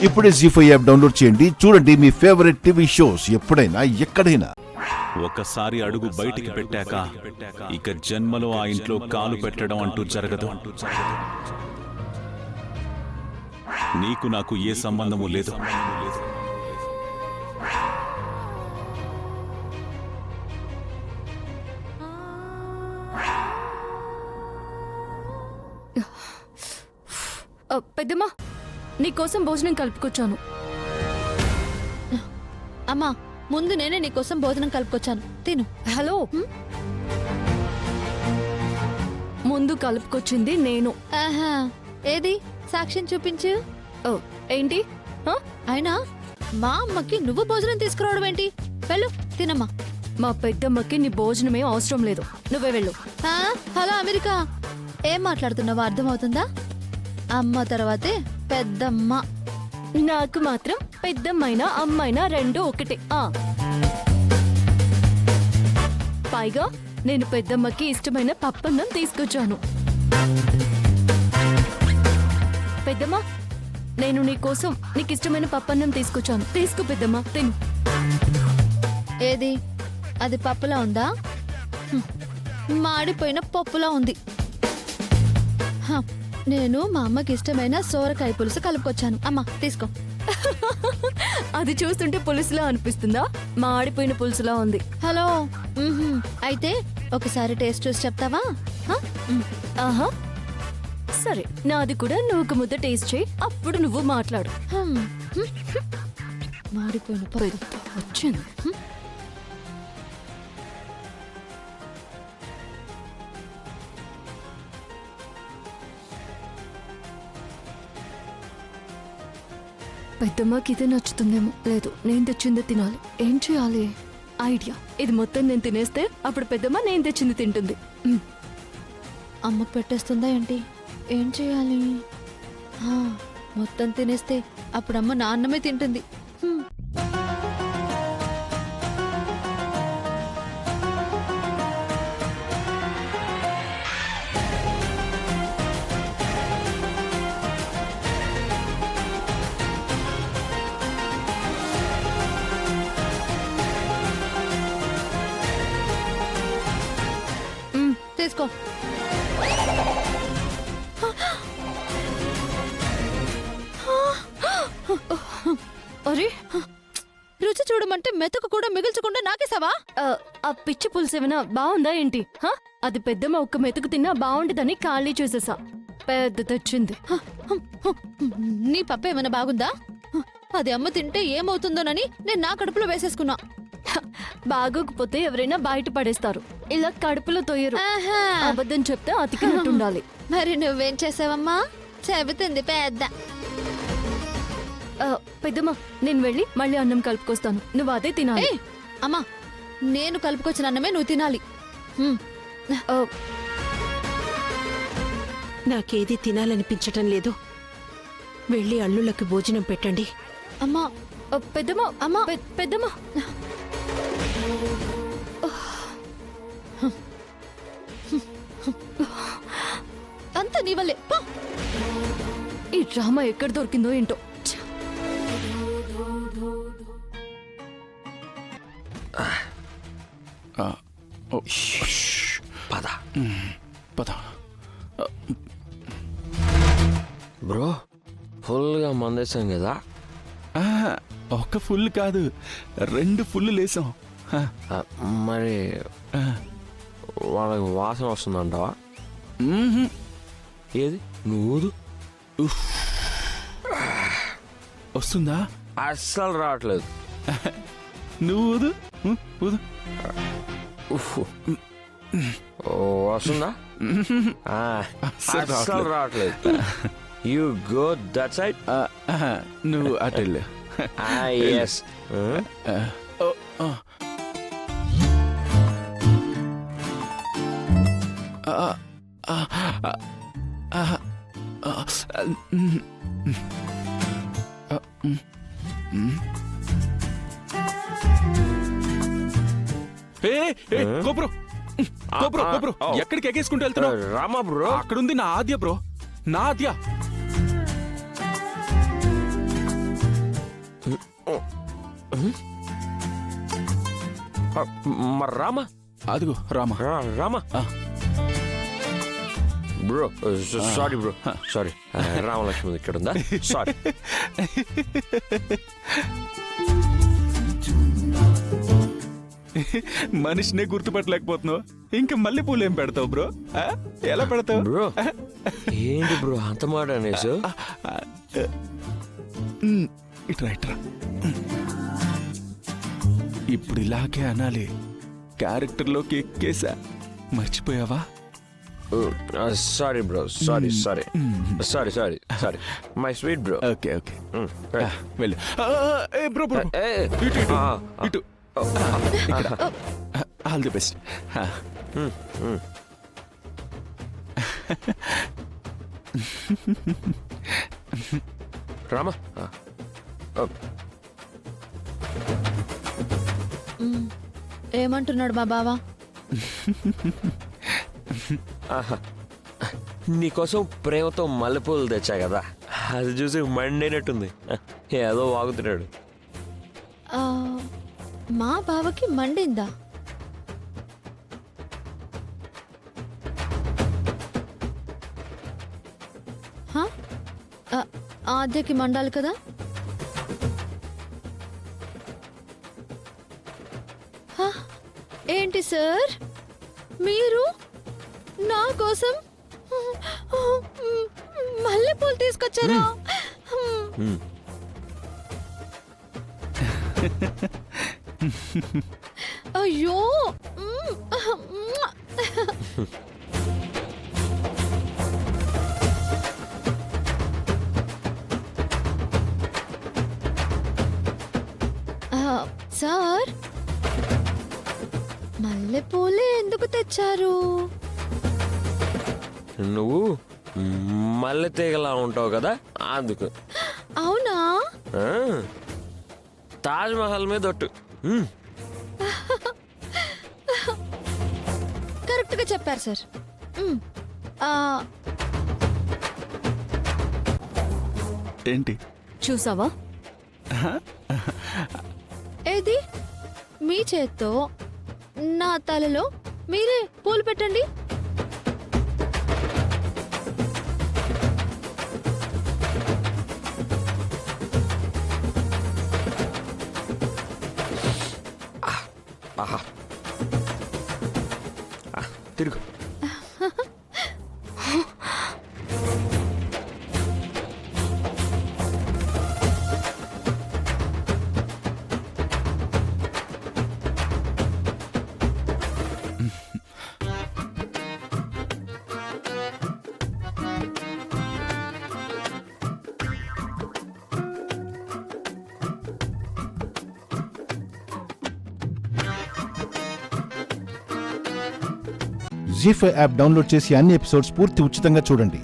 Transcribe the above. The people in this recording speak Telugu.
ఇప్పుడే జీ5 యాప్ డౌన్లోడ్ చేయండి. చూడండి మీ ఫేవరెట్ టీవీ షోస్ ఎప్పుడైనా ఎక్కడైనా. ఒకసారి అడుగు బయటికి పెట్టాక ఇక జన్మలో ఆ ఇంట్లో కాలు పెట్టడం అంటూ జరగదు. నీకు నాకు ఏ సంబంధము లేదు. పెద్దమ్మా, నీకోసం భోజనం కలుపుకొచ్చాను. అమ్మా, ముందు నేనే నీకోసం భోజనం కలుపుకొచ్చాను, తిను. హలో, ముందు కలుపుకొచ్చింది నేను. ఆహా, ఏది సాక్ష్యం చూపించు. ఓ, ఏంటి? అయినా మా అమ్మకి నువ్వు భోజనం తీసుకురావడం ఏంటి? వెళ్ళు, తినమ్మా. మా పెద్దమ్మకి నీ భోజనమేం అవసరం లేదు, నువ్వే వెళ్ళు. హలో అమెరికా, ఏం మాట్లాడుతున్నావో అర్థమవుతుందా? అమ్మ తర్వాతే పెద్దమ్మ. నాకు మాత్రం పెద్దమ్మైనా అమ్మైనా రెండు ఒకటే. పైగా నేను పెద్దమ్మకి ఇష్టమైన పప్పన్నం తీసుకొచ్చాను. పెద్దమ్మ, నేను నీకోసం నీకు ఇష్టమైన పప్పన్నం తీసుకొచ్చాను. తీసుకో పెద్దమ్మ, తిను. ఏది, అది పప్పులా ఉందా? మాడిపోయిన పప్పులా ఉంది. నేను మా అమ్మకి ఇష్టమైన సోరకాయ పులుసు కలుపుకొచ్చాను. అమ్మా, తీసుకో. అది చూస్తుంటే పులుసులా అనిపిస్తుందా? మాడిపోయిన పులుసులా ఉంది. హలో, అయితే ఒకసారి టేస్ట్ చూసి చెప్తావా? ఆహా, సరే, నాది కూడా నువ్వు ఒక ముద్ద టేస్ట్ చేయి, అప్పుడు నువ్వు మాట్లాడు. మాడిపోయిన పప్పు వచ్చింది. పెద్దమ్మకి ఇదే నచ్చుతుందేమో. లేదు, నేను తెచ్చిందే తినాలి. ఏం చేయాలి? ఐడియా, ఇది మొత్తం నేను తినేస్తే అప్పుడు పెద్దమ్మ నేను తెచ్చింది తింటుంది. అమ్మకు పెట్టేస్తుందా ఏంటి? ఏం చేయాలి? మొత్తం తినేస్తే అప్పుడు అమ్మ నా అన్నమే తింటుంది. తీసుకో. అరే, రుచి చూడమంటే మెతుకు కూడా మిగిల్చకుండా నాకేసావా? ఆ పిచ్చి పులుసు ఏమైనా బాగుందా ఏంటి? అది పెద్దమ్మ ఒక్క మెతుకు తిన్నా బాగుండదని ఖాళీ చేసేసా. పెద్ద తెచ్చింది. నీ పప్పు ఏమైనా బాగుందా? అది అమ్మ తింటే ఏమవుతుందోనని నేను నా కడుపులో వేసేసుకున్నా. బాగోకపోతే ఎవరైనా బయట పడేస్తారు, ఇలా కడుపులో తొయ్యరు. అబద్ధం చెప్తే అతికినట్టుండాలి. మరి నువ్వేం చేసావమ్మా? చెబుతుంది పెద్ద. పెద్దమ్మ, నేను వెళ్ళి మళ్ళీ అన్నం కలుపుకొస్తాను, నువ్వు అదే తినాలి. అమ్మా, నేను కలుపుకొచ్చిన అన్నమే నువ్వు తినాలి. నాకేది తినాలనిపించటం లేదు. వెళ్ళి అల్లుళ్ళకి భోజనం పెట్టండి. అమ్మా, పెద్దమ్మ, అమ్మా, పెద్దమ్మ. అంతా నీ వల్లే. ఈ డ్రామా ఎక్కడ దొరికిందో ఏంటో. పద పద. బ్రో, ఫుల్గా మందేశాం కదా? ఒక్క ఫుల్ కాదు, 2 ఫుల్ లేసాం. మరి వాళ్ళకి వాసన వస్తుందంటావా? ఏది నువ్వు వస్తుందా? అస్సలు రావట్లేదు. నువ్వు ఊదు. వస్తుందా? అస్సలు రావట్లేదు. You go that side. నువ్వు అటు వెళ్ళు. ఎస్. ఎక్కడికి ఎగేసుకుంటూ వెళ్తున్నావు? రామా బ్రో, అక్కడుంది నా ఆద్య బ్రో, నా ఆద్య. మరి రామా అదిగో రామా. రామా ఆ. Bro sorry bro sorry Ramalakshmi ఇక్కడ ఉందా సారీ. మనిషినే గుర్తుపట్టలేకపోతున్నావు, ఇంకా మళ్ళీ పూలు ఏం పెడతావు బ్రో? ఎలా పెడతావు బ్రో? ఏంటి బ్రో అంత మాట అనేసు? ఇట్రా ఇట్రా. ఇప్పుడు ఇలాగే అనాలి, క్యారెక్టర్లోకి ఎక్కేసా. మర్చిపోయావా? Sorry bro sorry sorry sorry sorry sorry my sweet bro. Okay okay వెళ్ళు. బ్రో బ్రో ఇటు ఇక్కడ. All the best. రామా ఏమంటున్నాడు మా బావ? నీకోసం ప్రేమతో మల్లెపూలు తెచ్చా కదా, అది చూసి మండైనట్టుంది. ఏదో వాగుతున్నాడు. ఆ, మా బావకి మండిందా? హ? ఆద్యకి మండాలి కదా? హ? ఏంటి సార్ మీరు నా కోసం మల్లెపూలు తీసుకొచ్చారా? అయ్యో సార్ మల్లెపూలే ఎందుకు తెచ్చారు? నువ్వు మల్లె తీగలా ఉంటావు కదా అందుకు. అవునా? తాజ్ మహల్ మీద ఒట్టు. కరెక్ట్ గా చెప్పారు సార్. ఏంటి చూసావా? ఏది మీ చేత్తో నా తలలో మీరే పూలు పెట్టండి. ఆహా తిరుగు. జీ5 యాప్ డౌన్లోడ్ చేసి అన్ని ఎపిసోడ్స్ పూర్తి ఉచితంగా చూడండి.